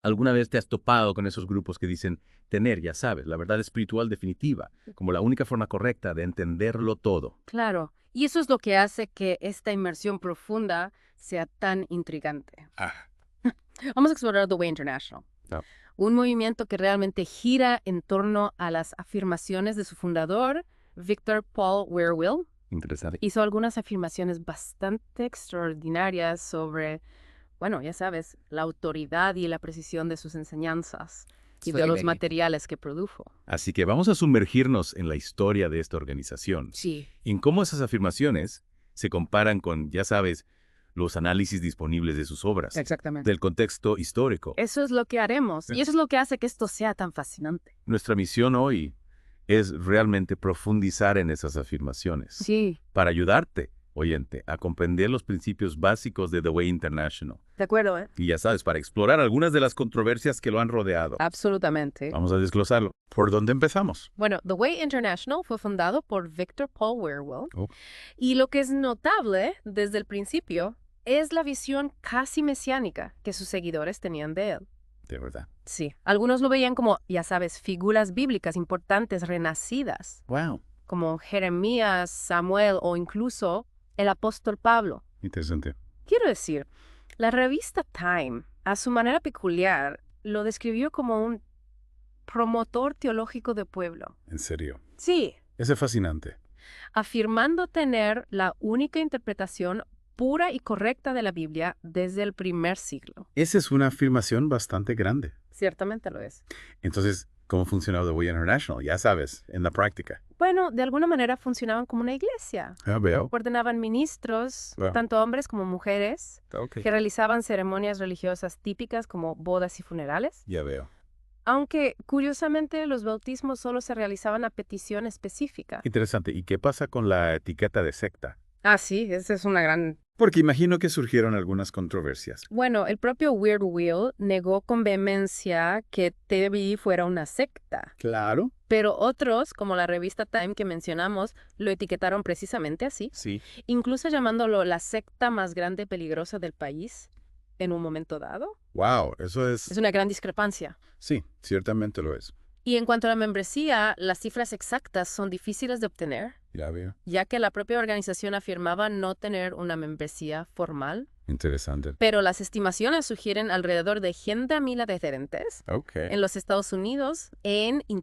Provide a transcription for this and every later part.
¿Alguna vez te has topado con esos grupos que dicen tener, ya sabes, la verdad espiritual definitiva, como la única forma correcta de entenderlo todo? Claro, y eso es lo que hace que esta inmersión profunda sea tan intrigante. Ah, Vamos a explorar The Way International, no. un movimiento que realmente gira en torno a las afirmaciones de su fundador, Victor Paul Wierwille. Interesante. Hizo algunas afirmaciones bastante extraordinarias sobre, bueno, ya sabes, la autoridad y la precisión de sus enseñanzas y de los materiales que produjo. Así que vamos a sumergirnos en la historia de esta organización, Sí. en cómo esas afirmaciones se comparan con, ya sabes, los análisis disponibles de sus obras, Exactamente. del contexto histórico. Eso es lo que haremos, y eso es lo que hace que esto sea tan fascinante. Nuestra misión hoy es realmente profundizar en esas afirmaciones Sí, para ayudarte, oyente, a comprender los principios básicos de The Way International. de acuerdo, ¿eh? Y ya sabes, para explorar algunas de las controversias que lo han rodeado. Absolutamente. Vamos a desglosarlo. ¿Por dónde empezamos? Bueno, The Way International fue fundado por Victor Paul Wierwille, Oh, y lo que es notable desde el principio es la visión casi mesiánica que sus seguidores tenían de él. de verdad. Sí, algunos lo veían como, ya sabes, figuras bíblicas importantes renacidas, Wow. como Jeremías, Samuel o incluso el apóstol Pablo. Interesante. Quiero decir, la revista Time, a su manera peculiar, lo describió como un promotor teológico de pueblo. En serio. Sí, Ese es fascinante. afirmando tener la única interpretación pura y correcta de la Biblia desde el primer siglo. Esa es una afirmación bastante grande. Ciertamente lo es. Entonces, ¿cómo funciona The Way International? Ya sabes, en la práctica. Bueno, de alguna manera funcionaban como una iglesia. Ya veo. Ordenaban ministros, Wow. tanto hombres como mujeres, Ok. que realizaban ceremonias religiosas típicas como bodas y funerales. Ya veo. Aunque, curiosamente, los bautismos solo se realizaban a petición específica. Interesante. ¿Y qué pasa con la etiqueta de secta? Ah, sí, esa es una gran... Porque imagino que surgieron algunas controversias. Bueno, el propio Wierwille negó con vehemencia que TBI fuera una secta, Claro. pero otros, como la revista Time que mencionamos, lo etiquetaron precisamente así, Sí. incluso llamándolo la secta más grande y peligrosa del país en un momento dado. Wow, eso Es una gran discrepancia. Sí, ciertamente lo es. Y en cuanto a la membresía, las cifras exactas son difíciles de obtener, Ya veo. ya que la propia organización afirmaba no tener una membresía formal, Interesante. pero las estimaciones sugieren alrededor de 100.000 adherentes Ok. en los Estados Unidos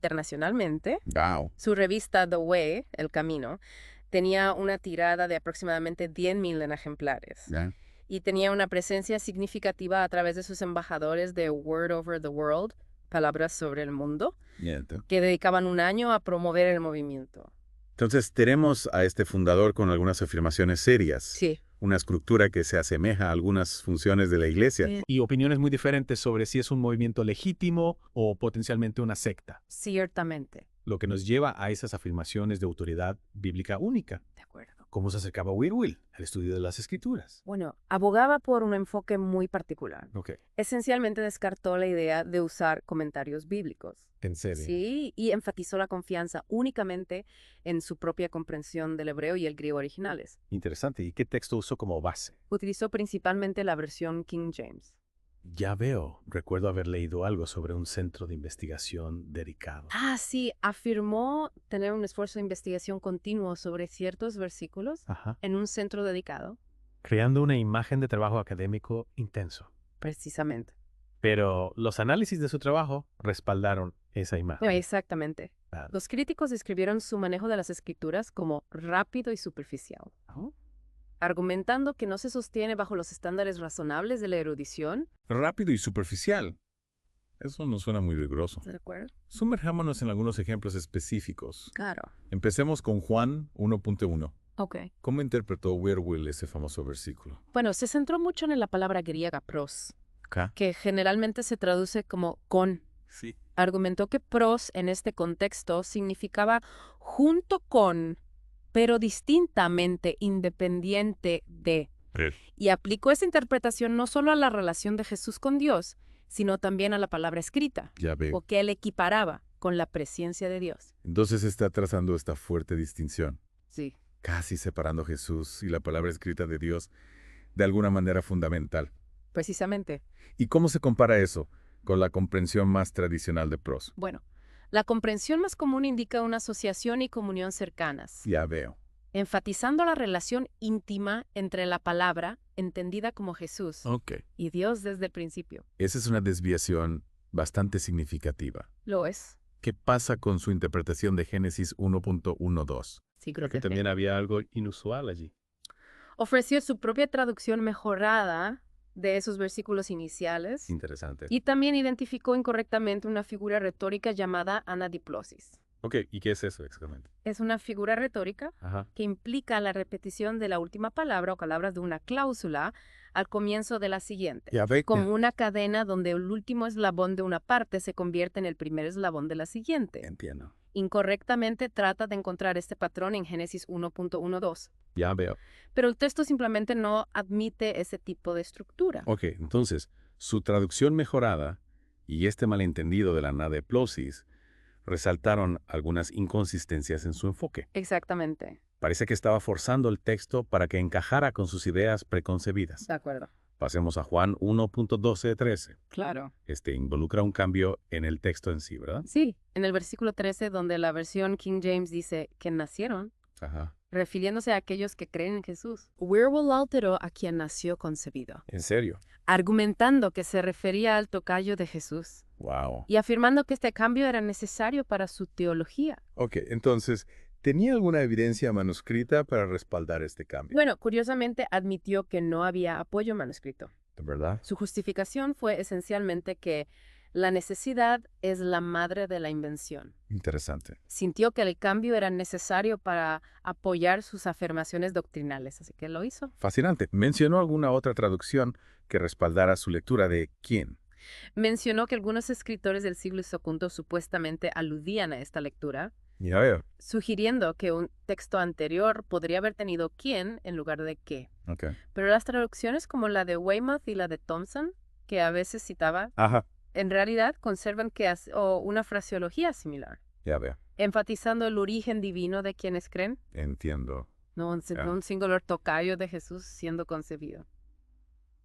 internacionalmente. Wow. Su revista The Way, El Camino, tenía una tirada de aproximadamente 10.000 en ejemplares Ya. y tenía una presencia significativa a través de sus embajadores de Word Over the World, Palabras sobre el Mundo, que dedicaban un año a promover el movimiento. Entonces, tenemos a este fundador con algunas afirmaciones serias. Sí. Una estructura que se asemeja a algunas funciones de la iglesia. Y opiniones muy diferentes sobre si es un movimiento legítimo o potencialmente una secta, Ciertamente. lo que nos lleva a esas afirmaciones de autoridad bíblica única. De acuerdo. ¿Cómo se acercaba Wierwille al estudio de las Escrituras? Bueno, abogaba por un enfoque muy particular. Ok, Esencialmente descartó la idea de usar comentarios bíblicos. en serio. Sí, y enfatizó la confianza únicamente en su propia comprensión del hebreo y el griego originales. Interesante. ¿Y qué texto usó como base? Utilizó principalmente la versión King James. Ya veo. Recuerdo haber leído algo sobre un centro de investigación dedicado. Ah, sí, afirmó tener un esfuerzo de investigación continuo sobre ciertos versículos Ajá. en un centro dedicado. Creando una imagen de trabajo académico intenso. Precisamente. Pero los análisis de su trabajo respaldaron esa imagen. Exactamente. Claro. Los críticos describieron su manejo de las escrituras como rápido y superficial, ¿Oh? argumentando que no se sostiene bajo los estándares razonables de la erudición. Rápido y superficial. Eso no suena muy riguroso. ¿De acuerdo? Sumerjámonos en algunos ejemplos específicos. Claro. Empecemos con Juan 1.1. Ok. ¿Cómo interpretó Wierwille ese famoso versículo? Bueno, se centró mucho en la palabra griega pros, Acá. que generalmente se traduce como con. Sí. Argumentó que pros en este contexto significaba junto con, pero distintamente independiente de. Y aplicó esa interpretación no solo a la relación de Jesús con Dios, sino también a la palabra escrita, Ya veo. o que él equiparaba con la presencia de Dios. Entonces está trazando esta fuerte distinción, Sí. casi separando a Jesús y la palabra escrita de Dios de alguna manera fundamental. Precisamente. ¿Y cómo se compara eso con la comprensión más tradicional de Pross. Bueno, la comprensión más común indica una asociación y comunión cercanas, Ya veo. enfatizando la relación íntima entre la palabra, entendida como Jesús, Ok. y Dios desde el principio. Esa es una desviación bastante significativa. Lo es. ¿Qué pasa con su interpretación de Génesis 1.12? Sí, Creo que también había algo inusual allí. ofreció su propia traducción mejorada de esos versículos iniciales Interesante. y también identificó incorrectamente una figura retórica llamada anadiplosis. Ok, ¿y qué es eso exactamente? Es una figura retórica Ajá. que implica la repetición de la última palabra o palabras de una cláusula al comienzo de la siguiente, Ya ve. como una cadena donde el último eslabón de una parte se convierte en el primer eslabón de la siguiente. Entiendo. Incorrectamente trata de encontrar este patrón en Génesis 1.12. Ya veo. Pero el texto simplemente no admite ese tipo de estructura. Ok, entonces, su traducción mejorada y este malentendido de la anadiplosis resaltaron algunas inconsistencias en su enfoque. Exactamente. Parece que estaba forzando el texto para que encajara con sus ideas preconcebidas. De acuerdo. Pasemos a Juan 1.12-13. Claro. Este involucra un cambio en el texto en sí, ¿verdad? Sí, en el versículo 13, donde la versión King James dice que nacieron, Ajá. refiriéndose a aquellos que creen en Jesús. Werwolf alteró a quien nació concebido, ¿En serio? argumentando que se refería al tocayo de Jesús Wow. y afirmando que este cambio era necesario para su teología. Ok, entonces, ¿tenía alguna evidencia manuscrita para respaldar este cambio? Bueno, curiosamente admitió que no había apoyo manuscrito. ¿De verdad? Su justificación fue esencialmente que la necesidad es la madre de la invención. Interesante. Sintió que el cambio era necesario para apoyar sus afirmaciones doctrinales, así que lo hizo. Fascinante. ¿Mencionó alguna otra traducción que respaldara su lectura de quién? Mencionó que algunos escritores del siglo II supuestamente aludían a esta lectura, Ya veo. sugiriendo que un texto anterior podría haber tenido quién en lugar de qué. Ok. Pero las traducciones como la de Weymouth y la de Thompson, que a veces citaba, Ajá. en realidad conservan o una fraseología similar, Ya veo. enfatizando el origen divino de quienes creen, Entiendo. no un singular tocayo de Jesús siendo concebido.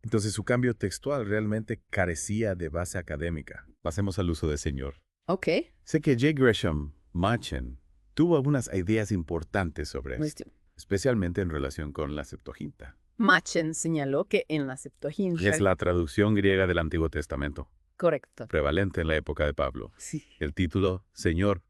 Entonces su cambio textual realmente carecía de base académica. Pasemos al uso de Señor. Ok. Sé que J. Gresham Machen tuvo algunas ideas importantes sobre esto, especialmente en relación con la Septuaginta, Machen señaló que en la Septuaginta... que es la traducción griega del Antiguo Testamento, Correcto. prevalente en la época de Pablo. Sí. El título, Señor,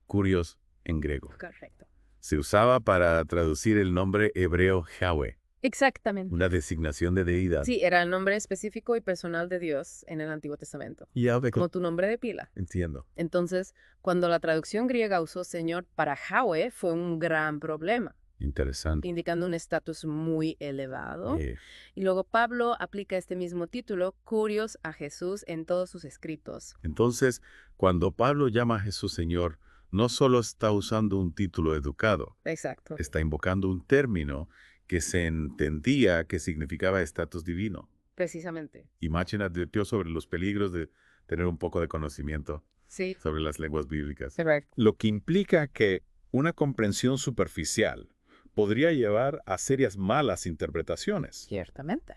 Curios, en griego. Correcto. Se usaba para traducir el nombre hebreo Yahweh, Exactamente. una designación de deidad. Sí, era el nombre específico y personal de Dios en el Antiguo Testamento, Yahweh. como tu nombre de pila. Entiendo. Entonces, cuando la traducción griega usó Señor para Yahweh, fue un gran problema, Interesante. indicando un estatus muy elevado. Eh, Y luego Pablo aplica este mismo título, Curios, a Jesús en todos sus escritos. Entonces, cuando Pablo llama a Jesús Señor, no solo está usando un título educado, Exacto. está invocando un término que se entendía que significaba estatus divino. Precisamente. Y Machen advirtió sobre los peligros de tener un poco de conocimiento Sí. sobre las lenguas bíblicas. Correcto. Lo que implica que una comprensión superficial podría llevar a serias malas interpretaciones. Ciertamente.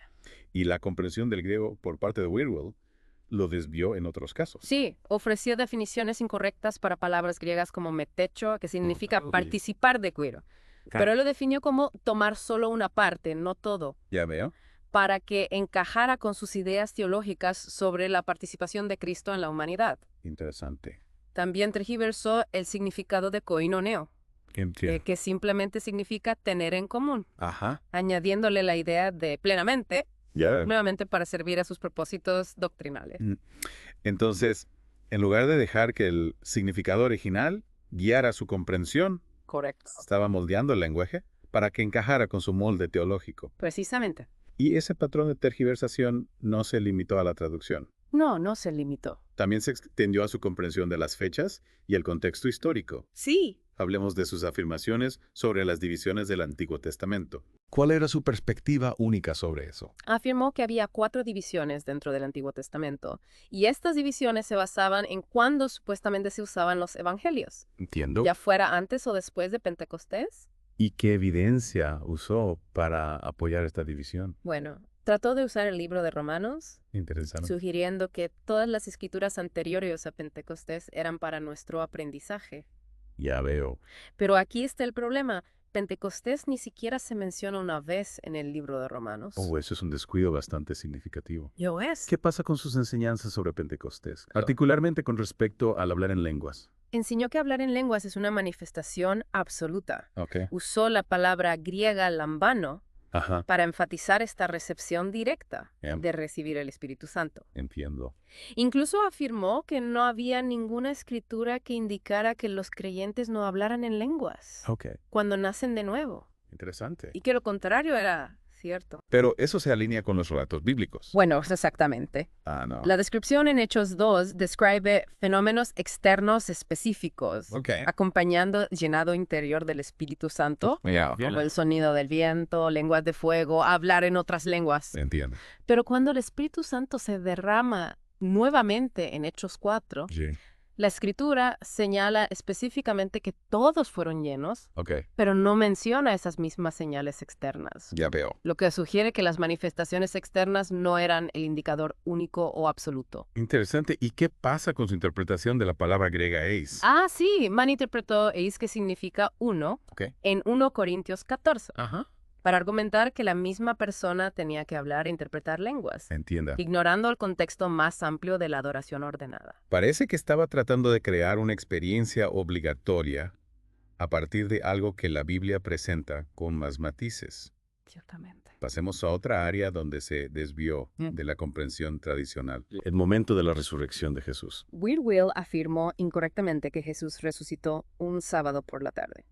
Y la comprensión del griego por parte de Wierwille lo desvió en otros casos. Sí, ofreció definiciones incorrectas para palabras griegas como metecho, que significa Uy. participar de cuiro. Pero él lo definió como tomar solo una parte, no todo, Ya veo. para que encajara con sus ideas teológicas sobre la participación de Cristo en la humanidad. Interesante. También tergiversó el significado de koinoneo, Entiendo. que simplemente significa tener en común, Ajá. añadiéndole la idea de plenamente, Ya. nuevamente para servir a sus propósitos doctrinales. Entonces, en lugar de dejar que el significado original guiara su comprensión, Correcto. estaba moldeando el lenguaje para que encajara con su molde teológico. Precisamente. Y ese patrón de tergiversación no se limitó a la traducción. No se limitó. También se extendió a su comprensión de las fechas y el contexto histórico. Sí. Hablemos de sus afirmaciones sobre las divisiones del Antiguo Testamento. ¿Cuál era su perspectiva única sobre eso? Afirmó que había 4 divisiones dentro del Antiguo Testamento, y estas divisiones se basaban en cuándo supuestamente se usaban los evangelios, Entiendo. ya fuera antes o después de Pentecostés. ¿Y qué evidencia usó para apoyar esta división? Bueno, Trató de usar el libro de Romanos, Interesante. sugiriendo que todas las escrituras anteriores a Pentecostés eran para nuestro aprendizaje. Ya veo. Pero aquí está el problema. Pentecostés ni siquiera se menciona una vez en el libro de Romanos. Oh, eso es un descuido bastante significativo. ¿Yo es? ¿Qué pasa con sus enseñanzas sobre Pentecostés? Particularmente con respecto al hablar en lenguas. Enseñó que hablar en lenguas es una manifestación absoluta. Ok. Usó la palabra griega lambano Ajá, para enfatizar esta recepción directa Ya. de recibir el Espíritu Santo. entiendo. Incluso afirmó que no había ninguna escritura que indicara que los creyentes no hablaran en lenguas Ok, cuando nacen de nuevo, interesante. y que lo contrario era cierto. Pero eso se alinea con los relatos bíblicos. Bueno, exactamente. Ah, no. La descripción en Hechos 2 describe fenómenos externos específicos, Ok. acompañando llenado interior del Espíritu Santo, Ya, como el sonido del viento, lenguas de fuego, hablar en otras lenguas. entiendo. Pero cuando el Espíritu Santo se derrama nuevamente en Hechos 4, Sí. la Escritura señala específicamente que todos fueron llenos, Ok, pero no menciona esas mismas señales externas, ya veo. lo que sugiere que las manifestaciones externas no eran el indicador único o absoluto. Interesante. ¿Y qué pasa con su interpretación de la palabra griega eis? Ah, sí, malinterpretó eis, que significa uno, Ok. en 1 Corintios 14, Ajá. para argumentar que la misma persona tenía que hablar e interpretar lenguas, Entienda. ignorando el contexto más amplio de la adoración ordenada. Parece que estaba tratando de crear una experiencia obligatoria a partir de algo que la Biblia presenta con más matices. Ciertamente. Pasemos a otra área donde se desvió Mm. de la comprensión tradicional. El momento de la resurrección de Jesús. Whitwell afirmó incorrectamente que Jesús resucitó un sábado por la tarde,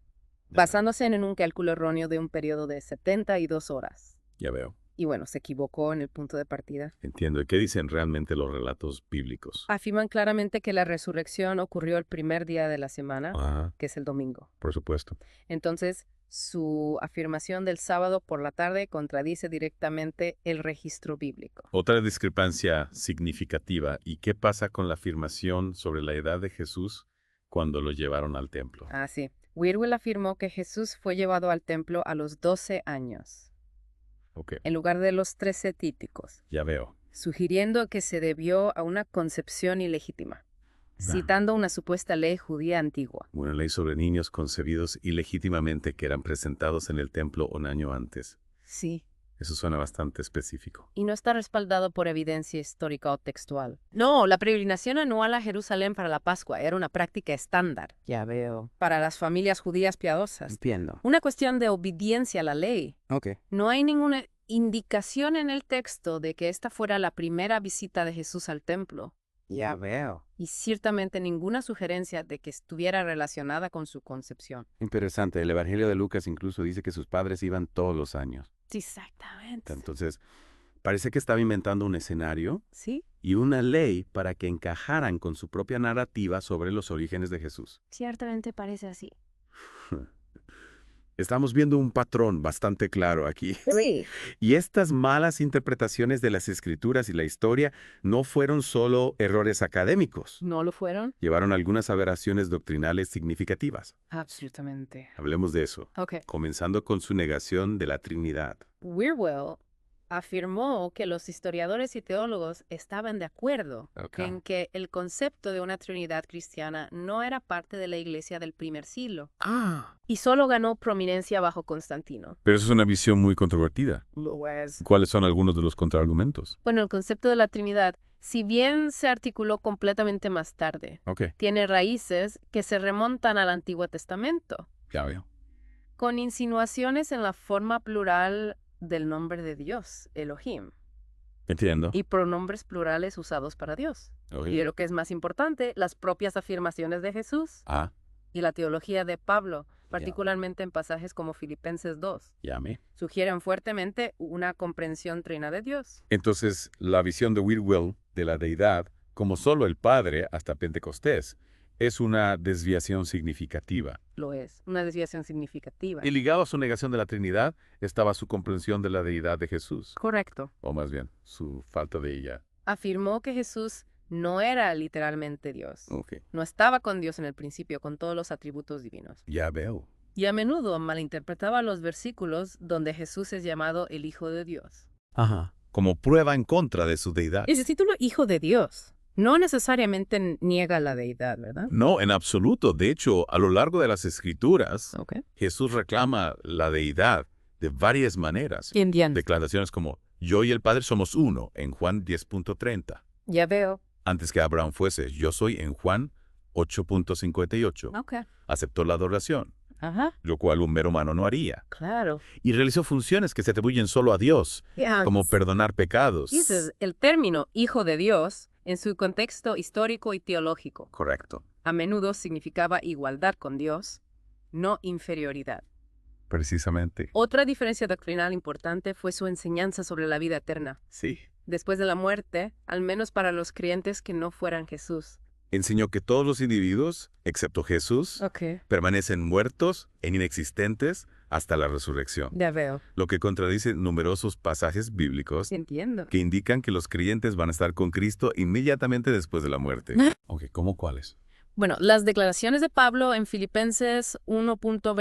basándose en un cálculo erróneo de un periodo de 72 horas. Ya veo. Y bueno, se equivocó en el punto de partida. Entiendo. ¿Y qué dicen realmente los relatos bíblicos? Afirman claramente que la resurrección ocurrió el primer día de la semana, Ajá, que es el domingo. por supuesto. Entonces, su afirmación del sábado por la tarde contradice directamente el registro bíblico. Otra discrepancia significativa. ¿Y qué pasa con la afirmación sobre la edad de Jesús cuando lo llevaron al templo? Ah, sí. Whitwell afirmó que Jesús fue llevado al templo a los 12 años, Ok, en lugar de los 13 típicos, ya veo. sugiriendo que se debió a una concepción ilegítima, citando una supuesta ley judía antigua. Una ley sobre niños concebidos ilegítimamente que eran presentados en el templo un año antes. Sí, Eso suena bastante específico. y no está respaldado por evidencia histórica o textual. No, la peregrinación anual a Jerusalén para la Pascua era una práctica estándar Ya veo. para las familias judías piadosas. Entiendo. Una cuestión de obediencia a la ley. Ok. No hay ninguna indicación en el texto de que esta fuera la primera visita de Jesús al templo, Ya veo. y ciertamente ninguna sugerencia de que estuviera relacionada con su concepción. Interesante. El Evangelio de Lucas incluso dice que sus padres iban todos los años. Exactamente. Entonces, parece que estaba inventando un escenario Sí, y una ley para que encajaran con su propia narrativa sobre los orígenes de Jesús. ciertamente parece así. Estamos viendo un patrón bastante claro aquí. Sí. Y estas malas interpretaciones de las escrituras y la historia no fueron solo errores académicos. ¿No lo fueron? Llevaron algunas aberraciones doctrinales significativas. Absolutamente. Hablemos de eso, Ok. comenzando con su negación de la Trinidad. Whitwell afirmó que los historiadores y teólogos estaban de acuerdo Ok. en que el concepto de una Trinidad cristiana no era parte de la iglesia del primer siglo y solo ganó prominencia bajo Constantino. Pero eso es una visión muy controvertida. Lo es. ¿Cuáles son algunos de los contraargumentos? Bueno, el concepto de la Trinidad, si bien se articuló completamente más tarde, Ok, tiene raíces que se remontan al Antiguo Testamento, ya veo. con insinuaciones en la forma plural del nombre de Dios, Elohim, Entiendo. y pronombres plurales usados para Dios. Ok. Y lo que es más importante, las propias afirmaciones de Jesús Ah, y la teología de Pablo, particularmente en pasajes como Filipenses 2, llame. sugieren fuertemente una comprensión trina de Dios. Entonces, la visión de Whitwell de la deidad, como solo el Padre hasta Pentecostés, es una desviación significativa. Lo es, una desviación significativa. Y ligado a su negación de la Trinidad estaba su comprensión de la deidad de Jesús, Correcto. o más bien, su falta de ella. Afirmó que Jesús no era literalmente Dios. Ok, No estaba con Dios en el principio, con todos los atributos divinos. ya veo. Y a menudo malinterpretaba los versículos donde Jesús es llamado el Hijo de Dios. Ajá. como prueba en contra de su deidad. Ese título, Hijo de Dios, no necesariamente niega la deidad, ¿verdad? No, en absoluto. De hecho, a lo largo de las Escrituras, Ok. Jesús reclama la deidad de varias maneras. Entiendo. Declaraciones como, yo y el Padre somos uno, en Juan 10.30. Ya veo. Antes que Abraham fuese, yo soy en Juan 8.58. Ok. Aceptó la adoración, Ajá. lo cual un mero humano no haría. Claro. Y realizó funciones que se atribuyen solo a Dios, como perdonar pecados. Dices, el término Hijo de Dios, en su contexto histórico y teológico, Correcto. a menudo significaba igualdad con Dios, no inferioridad. Precisamente. Otra diferencia doctrinal importante fue su enseñanza sobre la vida eterna, Sí. después de la muerte, al menos para los creyentes que no fueran Jesús. Enseñó que todos los individuos, excepto Jesús, Ok. permanecen muertos e inexistentes hasta la resurrección, Ya veo. lo que contradice numerosos pasajes bíblicos Entiendo. que indican que los creyentes van a estar con Cristo inmediatamente después de la muerte. Ok, ¿cómo cuáles? Bueno, las declaraciones de Pablo en Filipenses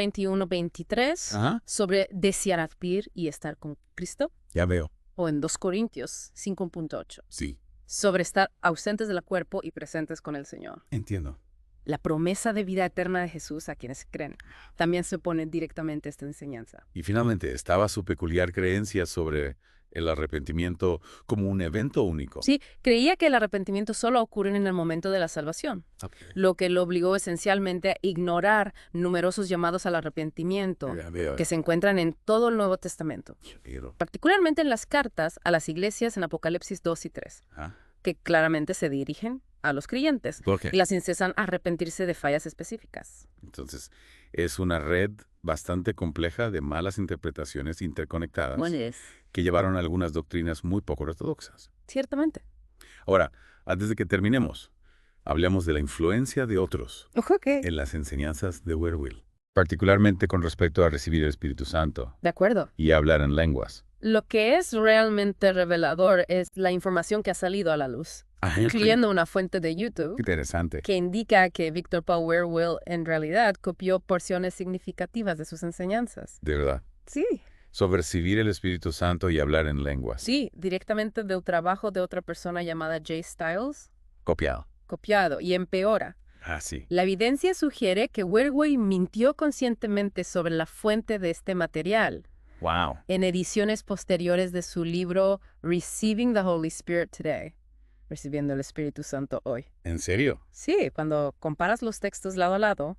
1.21-23 Ajá. sobre desear vivir y estar con Cristo, Ya veo. o en 2 Corintios 5.8, Sí. sobre estar ausentes del cuerpo y presentes con el Señor. Entiendo. La promesa de vida eterna de Jesús a quienes creen también se opone directamente a esta enseñanza. Y finalmente, estaba su peculiar creencia sobre el arrepentimiento como un evento único. Sí, creía que el arrepentimiento solo ocurre en el momento de la salvación, lo que lo obligó esencialmente a ignorar numerosos llamados al arrepentimiento Ya veo. que se encuentran en todo el Nuevo Testamento, particularmente en las cartas a las iglesias en Apocalipsis 2 y 3, Ajá. que claramente se dirigen a los creyentes ¿Por qué? y las incitan a arrepentirse de fallas específicas. Entonces, es una red bastante compleja de malas interpretaciones interconectadas que llevaron a algunas doctrinas muy poco ortodoxas. Ciertamente. Ahora, antes de que terminemos, hablemos de la influencia de otros en las enseñanzas de Wierwille, particularmente con respecto a recibir el Espíritu Santo De acuerdo. y hablar en lenguas. Lo que es realmente revelador es la información que ha salido a la luz, incluyendo una fuente de YouTube Interesante. que indica que Victor Paul Wierwille en realidad copió porciones significativas de sus enseñanzas. De verdad. Sí. Sobre recibir el Espíritu Santo y hablar en lenguas. Sí, directamente del trabajo de otra persona llamada Jay Styles, Copiado. copiado, y empeora. Ah, sí. La evidencia sugiere que Wierwille mintió conscientemente sobre la fuente de este material Wow. en ediciones posteriores de su libro Receiving the Holy Spirit Today, Recibiendo el Espíritu Santo hoy. ¿En serio? Sí, cuando comparas los textos lado a lado,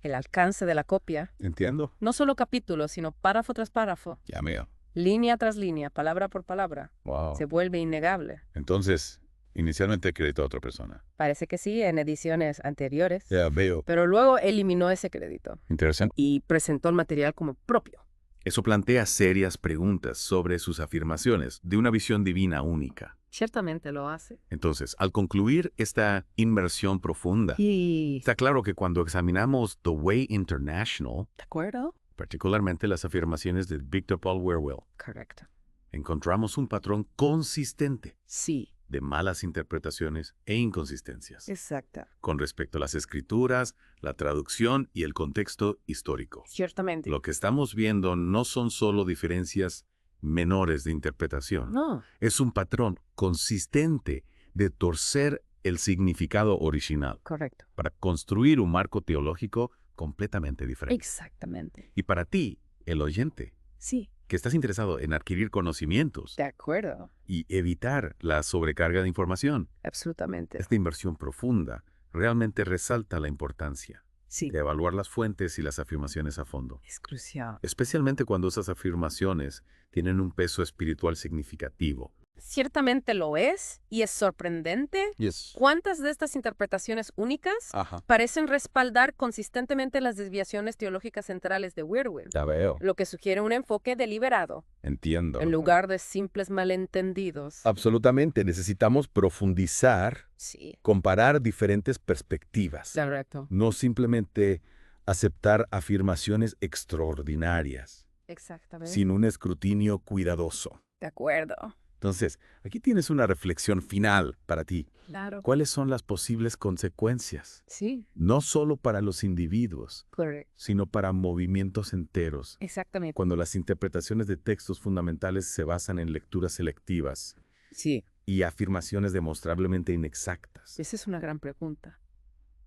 el alcance de la copia, Entiendo. no solo capítulos, sino párrafo tras párrafo, Ya veo. línea tras línea, palabra por palabra, Wow. se vuelve innegable. Entonces, inicialmente acreditó a otra persona. Parece que sí, en ediciones anteriores, Ya veo. pero luego eliminó ese crédito Interesante. y presentó el material como propio. Eso plantea serias preguntas sobre sus afirmaciones de una visión divina única. Ciertamente lo hace. Entonces, al concluir esta inmersión profunda, Y... está claro que cuando examinamos The Way International, ¿De acuerdo? particularmente las afirmaciones de Victor Paul Wierwille, Correcto. encontramos un patrón consistente Sí. de malas interpretaciones e inconsistencias Exacto. con respecto a las escrituras, la traducción y el contexto histórico. Ciertamente. Lo que estamos viendo no son solo diferencias menores de interpretación. No. Es un patrón consistente de torcer el significado original Correcto. para construir un marco teológico completamente diferente. Exactamente. Y para ti, el oyente, Sí. que estás interesado en adquirir conocimientos De acuerdo. y evitar la sobrecarga de información, Absolutamente. esta inversión profunda realmente resalta la importancia Sí. de evaluar las fuentes y las afirmaciones a fondo, Es crucial. especialmente cuando esas afirmaciones tienen un peso espiritual significativo. Ciertamente lo es, y es sorprendente Yes. cuántas de estas interpretaciones únicas Ajá. parecen respaldar consistentemente las desviaciones teológicas centrales de Wierwille, Ya veo. lo que sugiere un enfoque deliberado, Entiendo. en lugar de simples malentendidos. Absolutamente, necesitamos profundizar, Sí, comparar diferentes perspectivas, correcto. no simplemente aceptar afirmaciones extraordinarias, Exactamente. sin un escrutinio cuidadoso. De acuerdo. Entonces, aquí tienes una reflexión final para ti. Claro. ¿Cuáles son las posibles consecuencias? Sí. No solo para los individuos, Correcto. sino para movimientos enteros. Exactamente. Cuando las interpretaciones de textos fundamentales se basan en lecturas selectivas Sí. y afirmaciones demostrablemente inexactas. Esa es una gran pregunta.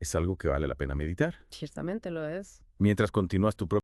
Es algo que vale la pena meditar. Ciertamente lo es. Mientras continúas tu propio